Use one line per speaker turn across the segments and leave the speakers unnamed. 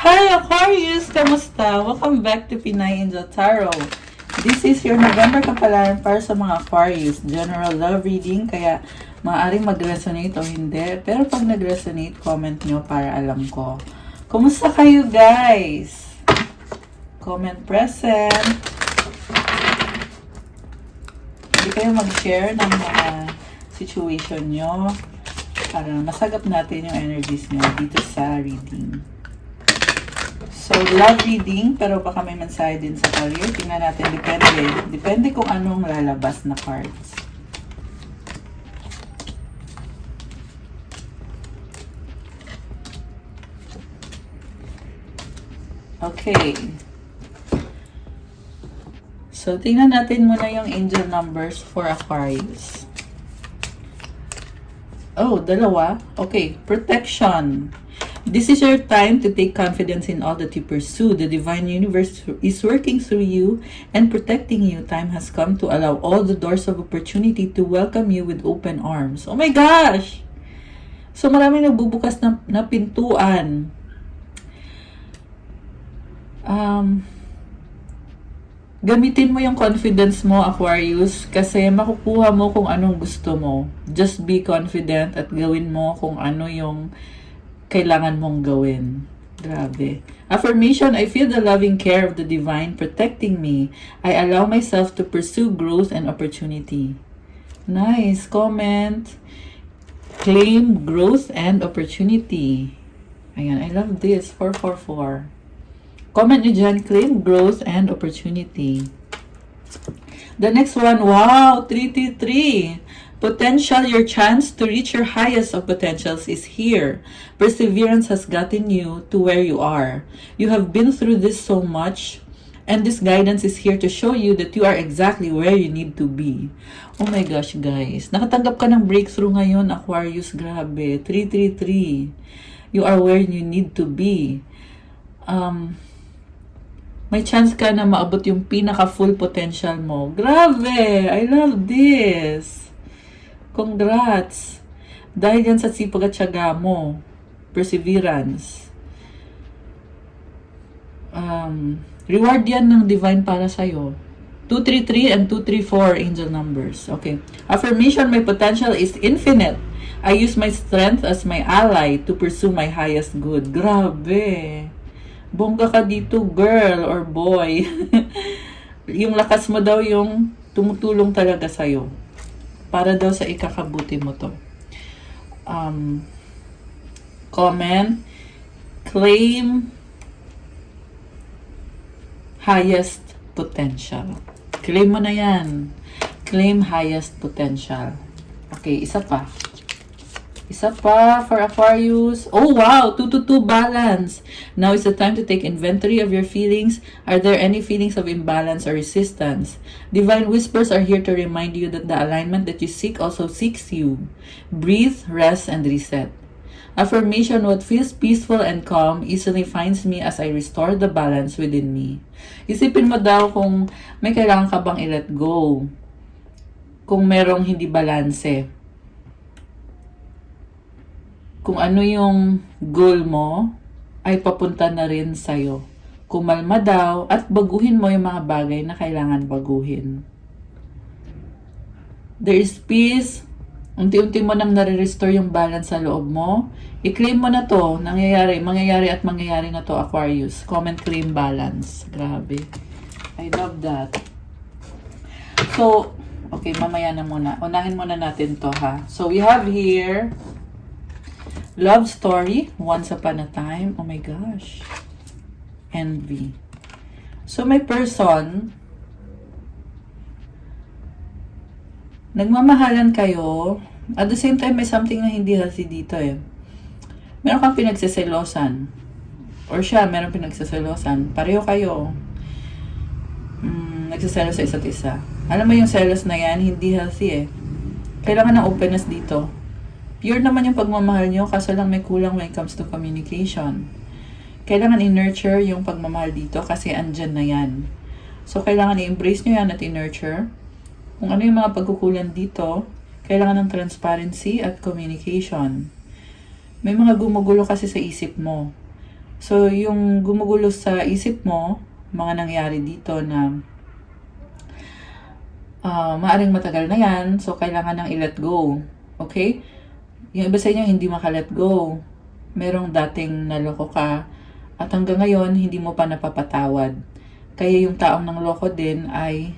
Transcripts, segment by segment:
Hi Aquarius! Kamusta? Welcome back to Pinay Angel Tarot. This is your November kapalaran para sa mga Aquarius. General love reading, kaya maaaring mag-resonate o hindi. Pero pag nag-resonate, comment nyo para alam ko. Kumusta kayo guys? Comment present. Hindi kayo mag-share ng mga situation nyo para masagap natin yung energies nyo dito sa reading. So, love reading, pero baka may mensahe din sa career. Tingnan natin, depende. Depende kung anong lalabas na cards. Okay. So, tingnan natin muna yung angel numbers for Aquarius. Oh, dalawa. Okay, protection. This is your time to take confidence in all that you pursue. The divine universe is working through you and protecting you. Time has come to allow all the doors of opportunity to welcome you with open arms. Oh my gosh! So maraming nagbubukas na pintuan. Gamitin mo yung confidence mo, Aquarius, kasi makukuha mo kung anong gusto mo. Just be confident at gawin mo kung ano yung kailangan mong gawin. Grabe. Affirmation, I feel the loving care of the divine protecting me. I allow myself to pursue growth and opportunity. Nice. Comment. Claim growth and opportunity. Ayan, I love this. 444. Comment nyo dyan, claim growth and opportunity. The next one, wow, 333. Potential, your chance to reach your highest of potentials is here. Perseverance has gotten you to where you are. You have been through this so much, and this guidance is here to show you that you are exactly where you need to be. Oh my gosh, guys. Nakatanggap ka ng breakthrough ngayon, Aquarius. Grabe. 333. You are where you need to be. May chance ka na maabot yung pinaka-full potential mo. Grabe! I love this! Congrats! Dahil yan sa sipag at tiyaga mo. Perseverance. Reward yan ng divine para sa'yo. 233 and 234 angel numbers. Okay. Affirmation, my potential is infinite. I use my strength as my ally to pursue my highest good. Grabe! Bongga ka dito, girl or boy. Yung lakas mo daw yung tumutulong talaga sa'yo. Para daw sa ikakabuti mo to. Comment. Claim highest potential. Claim mo na yan. Claim highest potential. Okay, isa pa. Isa pa for Aquarius. Oh wow, 2-2 balance. Now is the time to take inventory of your feelings. Are there any feelings of imbalance or resistance? Divine whispers are here to remind you that the alignment that you seek also seeks you. Breathe, rest, and reset. Affirmation, what feels peaceful and calm easily finds me as I restore the balance within me. Isipin mo daw kung may kailangan ka bang i-let go. Kung merong hindi balanse. Kung ano yung goal mo, ay papunta na rin sa'yo. Kumalma daw at baguhin mo yung mga bagay na kailangan baguhin. There is peace. Unti-unti mo nang nare-restore yung balance sa loob mo. I-claim mo na to. Mangyayari at mangyayari na to, Aquarius. Comment, claim, balance. Grabe. I love that. So, okay, mamaya na muna. Unahin muna natin to, ha. So, we have here love story, once upon a time. Oh my gosh. Envy. So, may person, nagmamahalan kayo, at the same time, may something na hindi healthy dito eh. Meron kang pinagseselosan. Or siya, meron pinagseselosan. Pareho kayo. Nagseselos sa isa't isa. Alam mo yung selos na yan, hindi healthy eh. Kailangan ng openness dito. Pure naman yung pagmamahal nyo, kaso lang may kulang when it comes to communication. Kailangan i-nurture yung pagmamahal dito kasi andyan na yan. So, kailangan i-embrace nyo yan at i-nurture. Kung ano yung mga pagkukulang dito, kailangan ng transparency at communication. May mga gumugulo kasi sa isip mo. So, yung gumugulo sa isip mo, mga nangyari dito na maaring matagal na yan, so kailangan nang i-let go. Okay? Yung iba sa inyo hindi maka-let go. Merong dating naloko ka at hanggang ngayon hindi mo pa napapatawad. Kaya yung taong nangloko din ay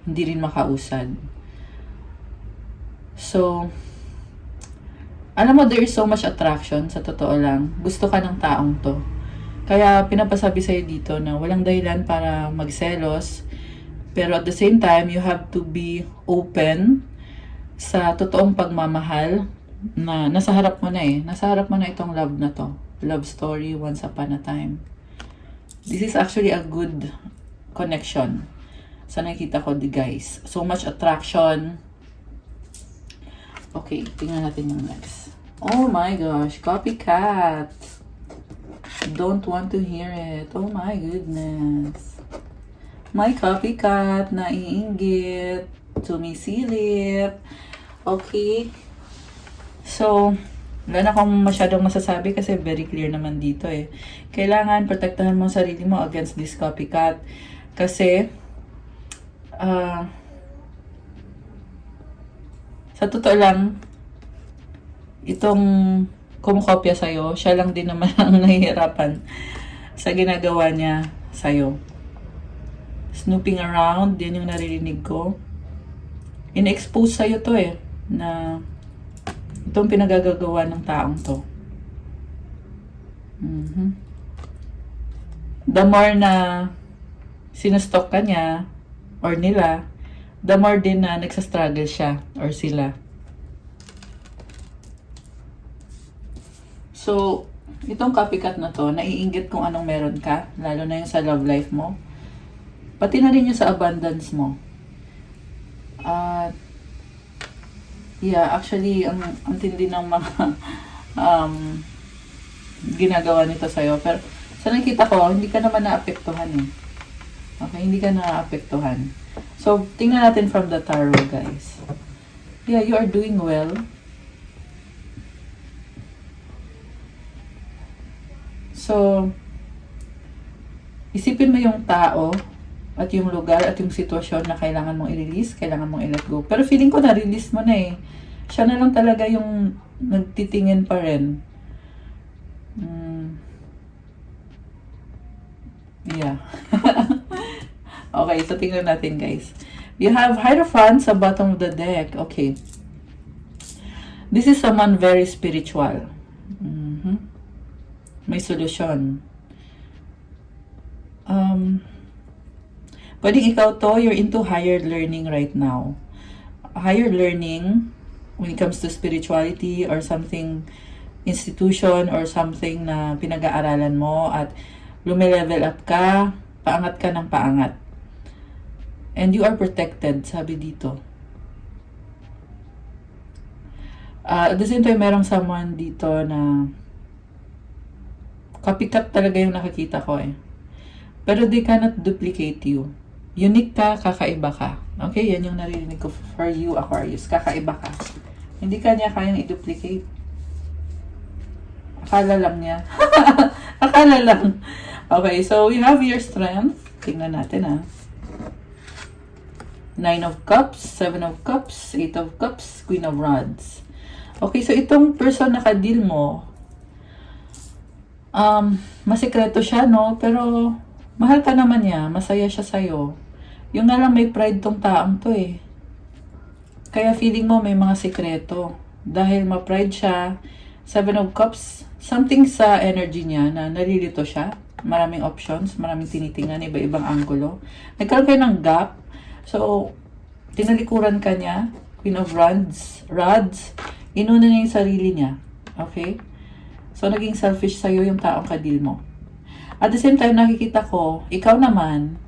hindi rin makausad. So, alam mo, there is so much attraction, sa totoo lang. Gusto ka ng taong to. Kaya pinapasabi sa'yo dito na walang dahilan para magselos. Pero at the same time, you have to be open sa totoong pagmamahal na nasa harap mo na eh. Nasa harap mo na itong love na to. Love story once upon a time. This is actually a good connection sa nakikita ko di guys. So much attraction. Okay, tingnan natin yung next. Oh my gosh, copycat. Don't want to hear it. Oh my goodness. My copycat, naiinggit, sumisilip. Okay. So, wala na akong masyadong masasabi kasi very clear naman dito eh. Kailangan protektahan mo ang sarili mo against this copycat. Kasi, sa totoo lang, itong kumukopya sa'yo, siya lang din naman ang nahihirapan sa ginagawa niya sa'yo. Snooping around, yan yung naririnig ko. In-expose sa'yo to eh, na itong pinagagagawa ng taong to. The more na sinustok ka niya, or nila, the more din na nagsastruggle siya, or sila. So, itong copycat na to, naiinggit kung anong meron ka, lalo na yung sa love life mo. Pati na rin yung sa abundance mo. Yeah, actually, ang tindi ng mga ginagawa nito sa'yo. Pero sa nakita ko, hindi ka naman naapektuhan eh. Okay, hindi ka naapektuhan. So, tingnan natin from the tarot, guys. Yeah, you are doing well. So, isipin mo yung tao at yung lugar at yung sitwasyon na kailangan mong i-release, kailangan mong i-let go. Pero feeling ko na-release mo na eh. Siya na lang talaga yung nagtitingin pa rin. Yeah. Okay, so tingnan natin guys. You have Hierophant sa bottom of the deck. Okay. This is someone very spiritual. May solusyon. Pwedeng ikaw to, you're into higher learning right now. Higher learning when it comes to spirituality or something, institution or something na pinag-aaralan mo at lumilevel up ka, paangat ka ng paangat. And you are protected, sabi dito. At the same time, merong someone dito na copycat talaga yung nakikita ko eh. Pero they cannot duplicate you. Unique ka, kakaiba ka. Okay, yan yung naririnig ko for you, Aquarius. Kakaiba ka. Hindi ka niya kayang i-duplicate. Akala lang niya. Akala lang. Okay, so we have your strength. Tingnan natin ah. 9 of Cups, 7 of Cups, 8 of Cups, Queen of Rods. Okay, so itong person na ka-deal mo, masikreto siya, no? Pero, mahal ka naman niya. Masaya siya sa'yo. Yung nga lang may pride tong taong to eh. Kaya feeling mo may mga sikreto. Dahil ma-pride siya, 7 of Cups, something sa energy niya na nalilito siya. Maraming options, maraming tinitingnan, iba-ibang angulo. Nagkaroon kayo ng gap. So, tinalikuran ka niya, Queen of Rods, inuna niya yung sarili niya. Okay? So, naging selfish sa'yo yung taong kadil mo. At the same time, nakikita ko, ikaw naman,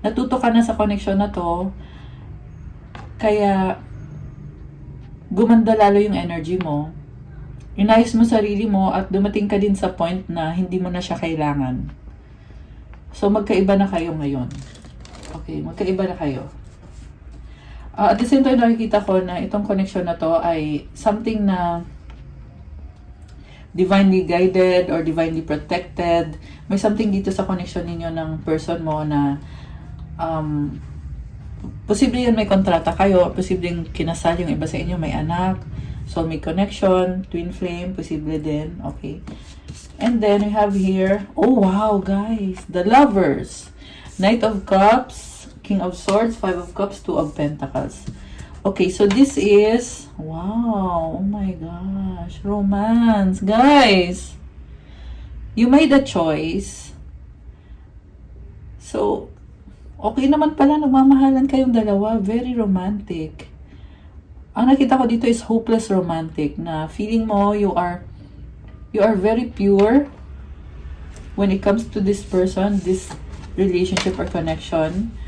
natuto ka na sa connection na to, kaya, gumanda lalo yung energy mo, inayos mo sarili mo, at dumating ka din sa point na hindi mo na siya kailangan. So, magkaiba na kayo ngayon. Okay, magkaiba na kayo. At the same time, nakikita ko na itong connection na to ay something na divinely guided or divinely protected. May something dito sa connection ninyo ng person mo na posible yun may kontrata kayo, posible yung kinasal yung iba sa inyo, may anak, soulmate connection, twin flame, posible din, okay. And then we have here, oh wow guys, the lovers, Knight of Cups, King of Swords, Five of Cups, Two of Pentacles. Okay, so this is, wow, oh my gosh, romance. Guys, you made a choice. So, okay naman pala, nagmamahalan kayong dalawa. Very romantic. Ang nakita ko dito is hopeless romantic, na feeling mo you are very pure when it comes to this person, this relationship or connection.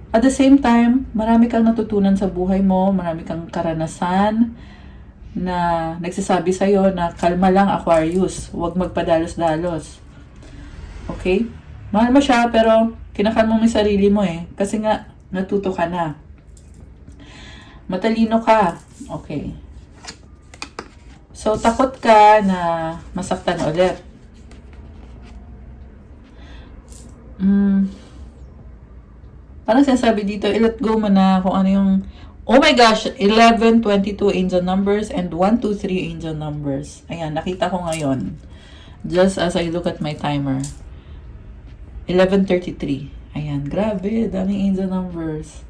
At the same time, marami kang natutunan sa buhay mo, marami kang karanasan na nagsasabi sa'yo na kalma lang Aquarius, huwag magpadalos-dalos. Okay? Mahal mo siya pero kinakalma mo yung sarili mo eh. Kasi nga, natuto ka na. Matalino ka. Okay. So, takot ka na masaktan ulit. Parang sinasabi dito, i-let go mo na kung ano yung, oh my gosh, 11, 22 angel numbers and 1, 2, 3 angel numbers. Ayan, nakita ko ngayon. Just as I look at my timer. 11:33. Ayan, grabe, daming angel numbers.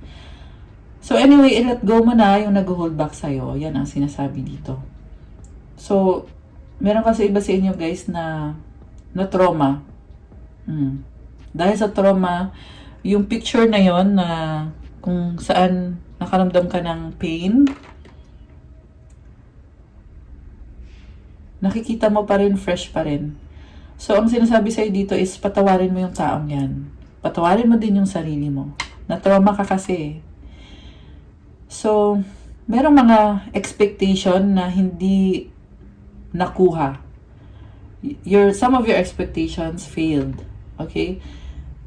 So anyway, i-let go mo na yung nag-hold back sa'yo. Yan ang sinasabi dito. So, meron kasi iba sa inyo guys na trauma. Dahil sa trauma, yung picture na yon na kung saan nakaramdam ka ng pain, nakikita mo pa rin, fresh pa rin. So, ang sinasabi sa'yo dito is patawarin mo yung taong yan. Patawarin mo din yung sarili mo. Na-trauma ka kasi. So, merong mga expectation na hindi nakuha. Some of your expectations failed. Okay?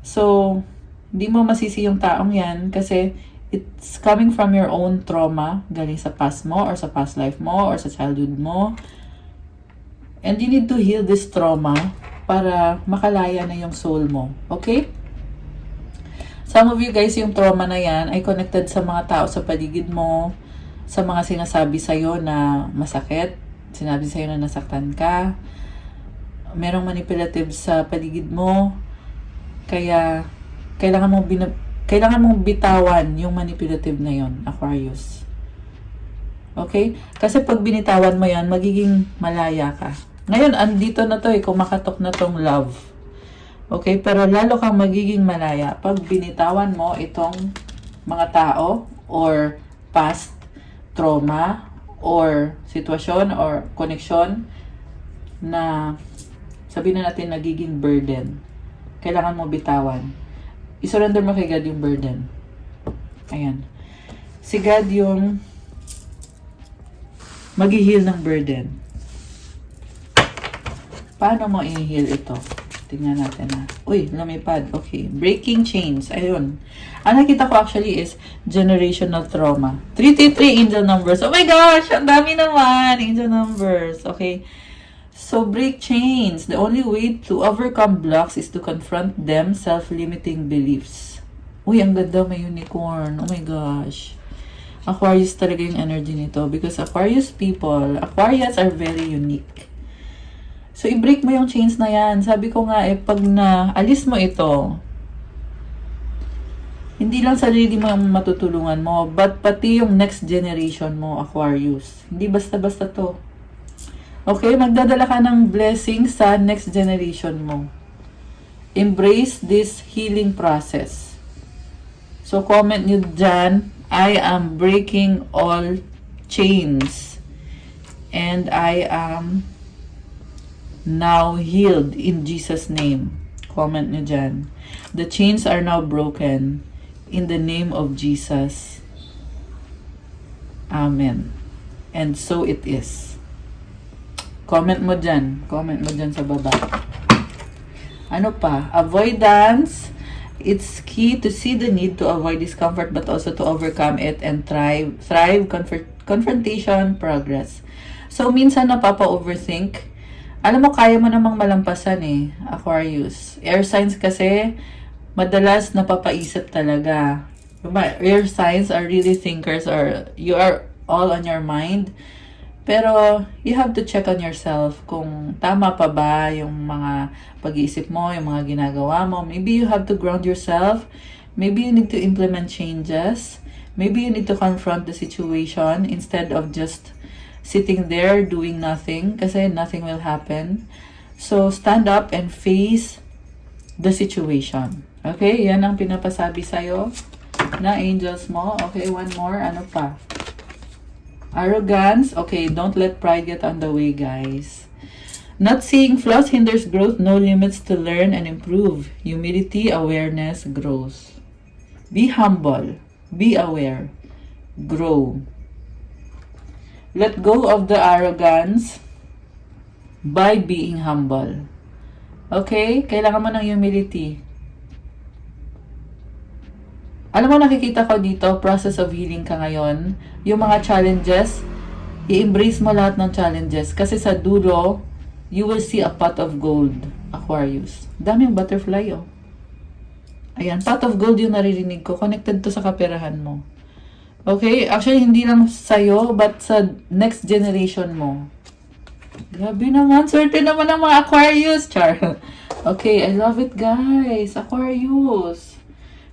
So, hindi mo masisi yung taong yan kasi it's coming from your own trauma, galing sa past mo or sa past life mo or sa childhood mo. And you need to heal this trauma para makalaya na yung soul mo. Okay? Some of you guys, yung trauma na yan ay connected sa mga tao sa paligid mo, sa mga sinasabi sa'yo na masakit, sinabi sa'yo na nasaktan ka, merong manipulative sa paligid mo, kaya kailangan mong bitawan yung manipulative na yon, Aquarius. Okay? Kasi pag binitawan mo yan, magiging malaya ka. Ngayon, andito na to eh, kumakatok na tong love. Okay? Pero lalo kang magiging malaya pag binitawan mo itong mga tao or past trauma or sitwasyon or connection na sabihin na natin nagiging burden. Kailangan mo bitawan. I-surrender mo kay God yung burden. Ayan. Si God yung mag-heal ng burden. Paano mo i-heal ito? Tingnan natin na. Uy, lumipad. Okay. Breaking chains. Ayun. Ang nakita ko actually is generational trauma. 333 angel numbers. Oh my gosh! Ang dami naman! Angel numbers. Okay. So, break chains. The only way to overcome blocks is to confront them, self-limiting beliefs. Uy, ang ganda, may unicorn. Oh my gosh. Aquarius talaga yung energy nito because Aquarius Aquarius are very unique. So, i-break mo yung chains na yan. Sabi ko nga, pag naalis mo ito, hindi lang sarili mo yung matutulungan mo, but pati yung next generation mo, Aquarius. Hindi basta-basta to. Okay, magdadala ka ng blessing sa next generation mo. Embrace this healing process. So, comment nyo dyan, I am breaking all chains. And I am now healed in Jesus' name. Comment nyo dyan. The chains are now broken in the name of Jesus. Amen. And so it is. Comment mo dyan. Comment mo dyan sa baba. Ano pa? Avoidance. It's key to see the need to avoid discomfort but also to overcome it and thrive. Confrontation, progress. So, minsan napapa-overthink. Alam mo, kaya mo namang malampasan eh, Aquarius. Air signs kasi, madalas napapaisip talaga. Diba? Air signs are really thinkers, or you are all on your mind. Pero, you have to check on yourself kung tama pa ba yung mga pag-iisip mo, yung mga ginagawa mo. Maybe you have to ground yourself. Maybe you need to implement changes. Maybe you need to confront the situation instead of just sitting there doing nothing, kasi nothing will happen. So, stand up and face the situation. Okay? Yan ang pinapasabi sa'yo na angels mo. Okay, one more. Ano pa? Arrogance. Okay, don't let pride get on the way, guys. Not seeing flaws hinders growth. No limits to learn and improve. Humility, awareness, growth. Be humble. Be aware. Grow. Let go of the arrogance by being humble. Okay? Kailangan mo ng humility. Alam mo, nakikita ko dito, process of healing ka ngayon. Yung mga challenges, i-embrace mo lahat ng challenges. Kasi sa dulo, you will see a pot of gold, Aquarius. Daming butterfly, oh. Ayan, pot of gold yung naririnig ko. Connected to sa kaperahan mo. Okay? Actually, hindi lang sa'yo, but sa next generation mo. Grabe naman. Swerte naman ng mga Aquarius. Char. Okay, I love it, guys. Aquarius.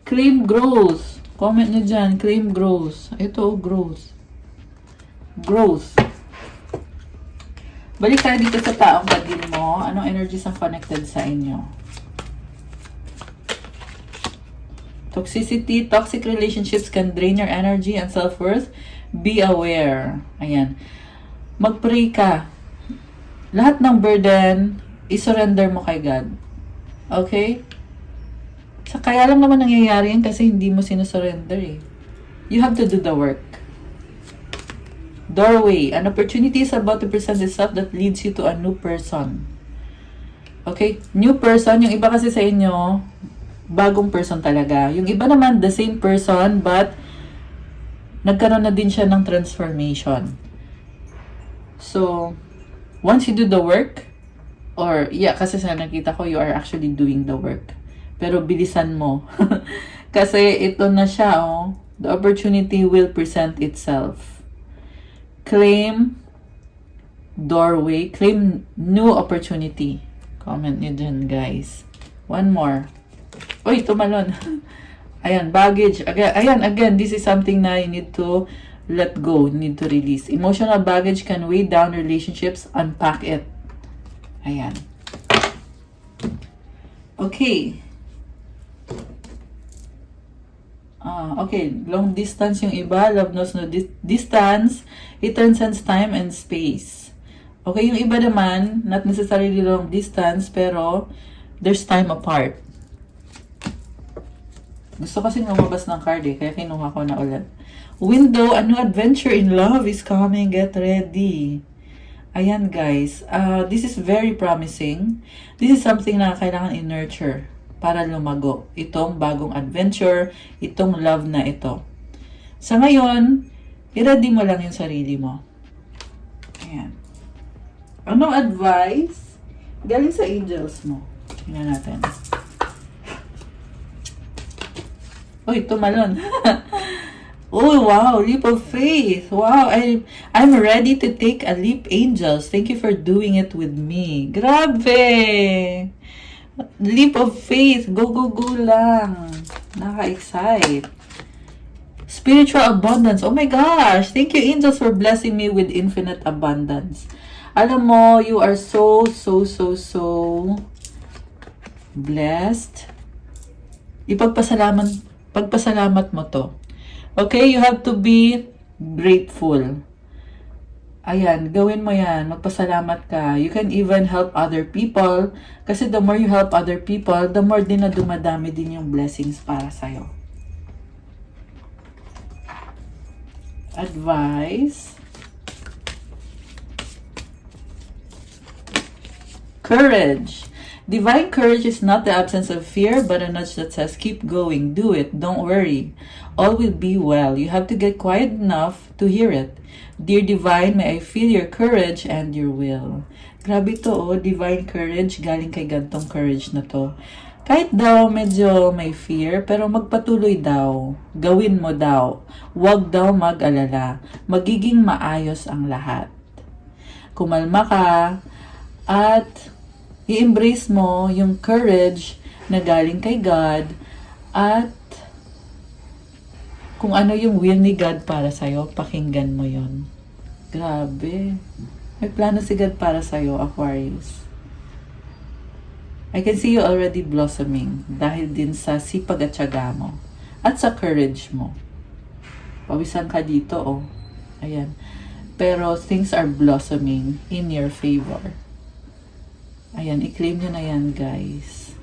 Claim growth. Comment nyo dyan. Claim growth. Ito, growth. Growth. Balik tayo dito sa taong kadil mo. Anong energies ang connected sa inyo? Toxicity, toxic relationships can drain your energy and self-worth. Be aware. Ayan. Mag-pray ka. Lahat ng burden, i-surrender mo kay God. Okay? So, kaya lang naman nangyayari yan kasi hindi mo sinusurrender eh. You have to do the work. Doorway. An opportunity is about to present itself that leads you to a new person. Okay? New person. Yung iba kasi sa inyo, bagong person talaga. Yung iba naman, the same person, but nagkaroon na din siya ng transformation. So, once you do the work, or, yeah, kasi sa nakita ko, you are actually doing the work. Pero bilisan mo. Kasi ito na siya, oh. The opportunity will present itself. Claim doorway. Claim new opportunity. Comment nyo dyan, guys. One more. Uy, tumalon. Ayan, baggage. Again, this is something na you need to let go, you need to release. Emotional baggage can weigh down relationships. Unpack it. Ayan. Okay. Okay, long distance yung iba. Love knows no distance. It transcends time and space. Okay, yung iba naman, not necessarily long distance, pero there's time apart. Gusto kasi lumabas ng card eh, kaya kinuha ko na ulit. Window, a new adventure in love is coming. Get ready. Ayan guys, this is very promising. This is something na kailangan i-nurture para lumago. Itong bagong adventure, itong love na ito. Sa ngayon, i-ready mo lang yung sarili mo. Ayan. Anong advice? Galing sa angels mo. Tingnan natin. Uy, tumalon. Oh, wow. Leap of faith. Wow. I'm ready to take a leap, angels. Thank you for doing it with me. Grabe. Leap of faith. Go, go, go lang. Naka-excite. Spiritual abundance. Oh my gosh. Thank you, angels, for blessing me with infinite abundance. Alam mo, you are so blessed. Pagpasalamat mo to. Okay, you have to be grateful. Ayan, gawin mo yan. Magpasalamat ka. You can even help other people. Kasi the more you help other people, the more din na dumadami din yung blessings para sa'yo. Advice. Courage. Divine courage is not the absence of fear, but a nudge that says, keep going, do it, don't worry. All will be well. You have to get quiet enough to hear it. Dear Divine, may I feel your courage and your will. Grabe to, oh, divine courage. Galing kay God tong courage na to. Kahit daw medyo may fear, pero magpatuloy daw. Gawin mo daw. Huwag daw mag-alala. Magiging maayos ang lahat. Kumalma ka at i-embrace mo yung courage na galing kay God at kung ano yung will ni God para sa'yo, pakinggan mo yon. Grabe. May plano si God para sa'yo, Aquarius. I can see you already blossoming dahil din sa sipag at tiyaga mo at sa courage mo. Pawisan ka dito, oh. Ayan. Pero things are blossoming in your favor. Ayan, i-claim nyo na yan, guys.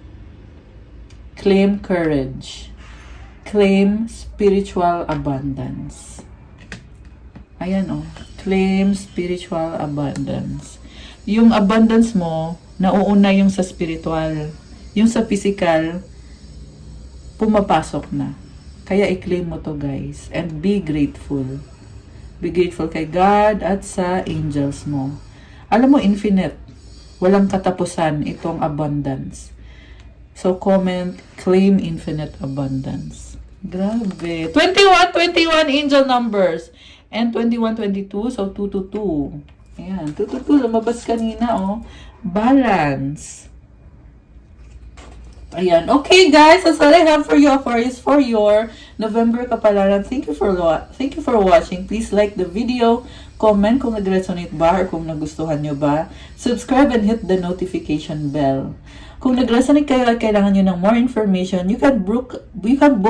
Claim courage. Claim spiritual abundance. Ayan, oh. Claim spiritual abundance. Yung abundance mo, nauuna yung sa spiritual. Yung sa physical, pumapasok na. Kaya i-claim mo to, guys. And be grateful. Be grateful kay God at sa angels mo. Alam mo, infinite. Walang katapusan itong abundance. So, comment, claim infinite abundance. Grabe. 21 angel numbers. And 22. So, 222. Ayan, 222. Lumabas kanina, oh. Balance. Ayan. Okay, guys. That's all I have for you, Aquarius, for your November kapalaran. Thank you for watching. Please like the video. Comment kung nag-resonate ba or kung nagustuhan nyo ba. Subscribe and hit the notification bell. Kung nag-resonate kayo at kailangan nyo ng more information, you can book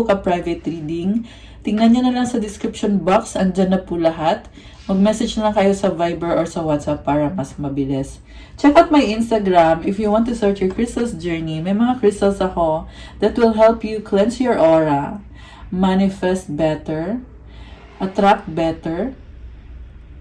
a private reading. Tingnan nyo na lang sa description box. Andyan na po lahat. Mag-message na lang kayo sa Viber or sa WhatsApp para mas mabilis. Check out my Instagram if you want to start your crystals journey. May mga crystals ako that will help you cleanse your aura, manifest better, attract better,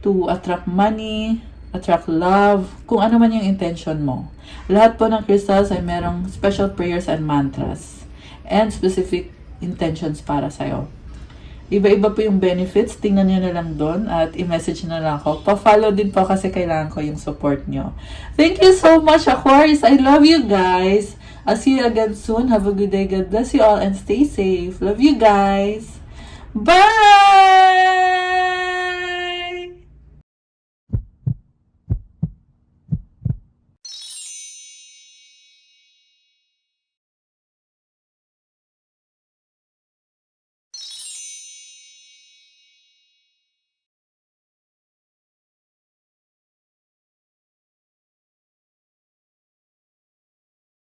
to attract money, attract love, kung ano man yung intention mo. Lahat po ng crystals ay merong special prayers and mantras and specific intentions para sa'yo. Iba-iba po yung benefits. Tingnan nyo na lang doon at i-message na lang ako. Pa-follow din po kasi kailangan ko yung support nyo. Thank you so much, Aquarius. I love you guys. I'll see you again soon. Have a good day. God bless you all and stay safe. Love you guys. Bye!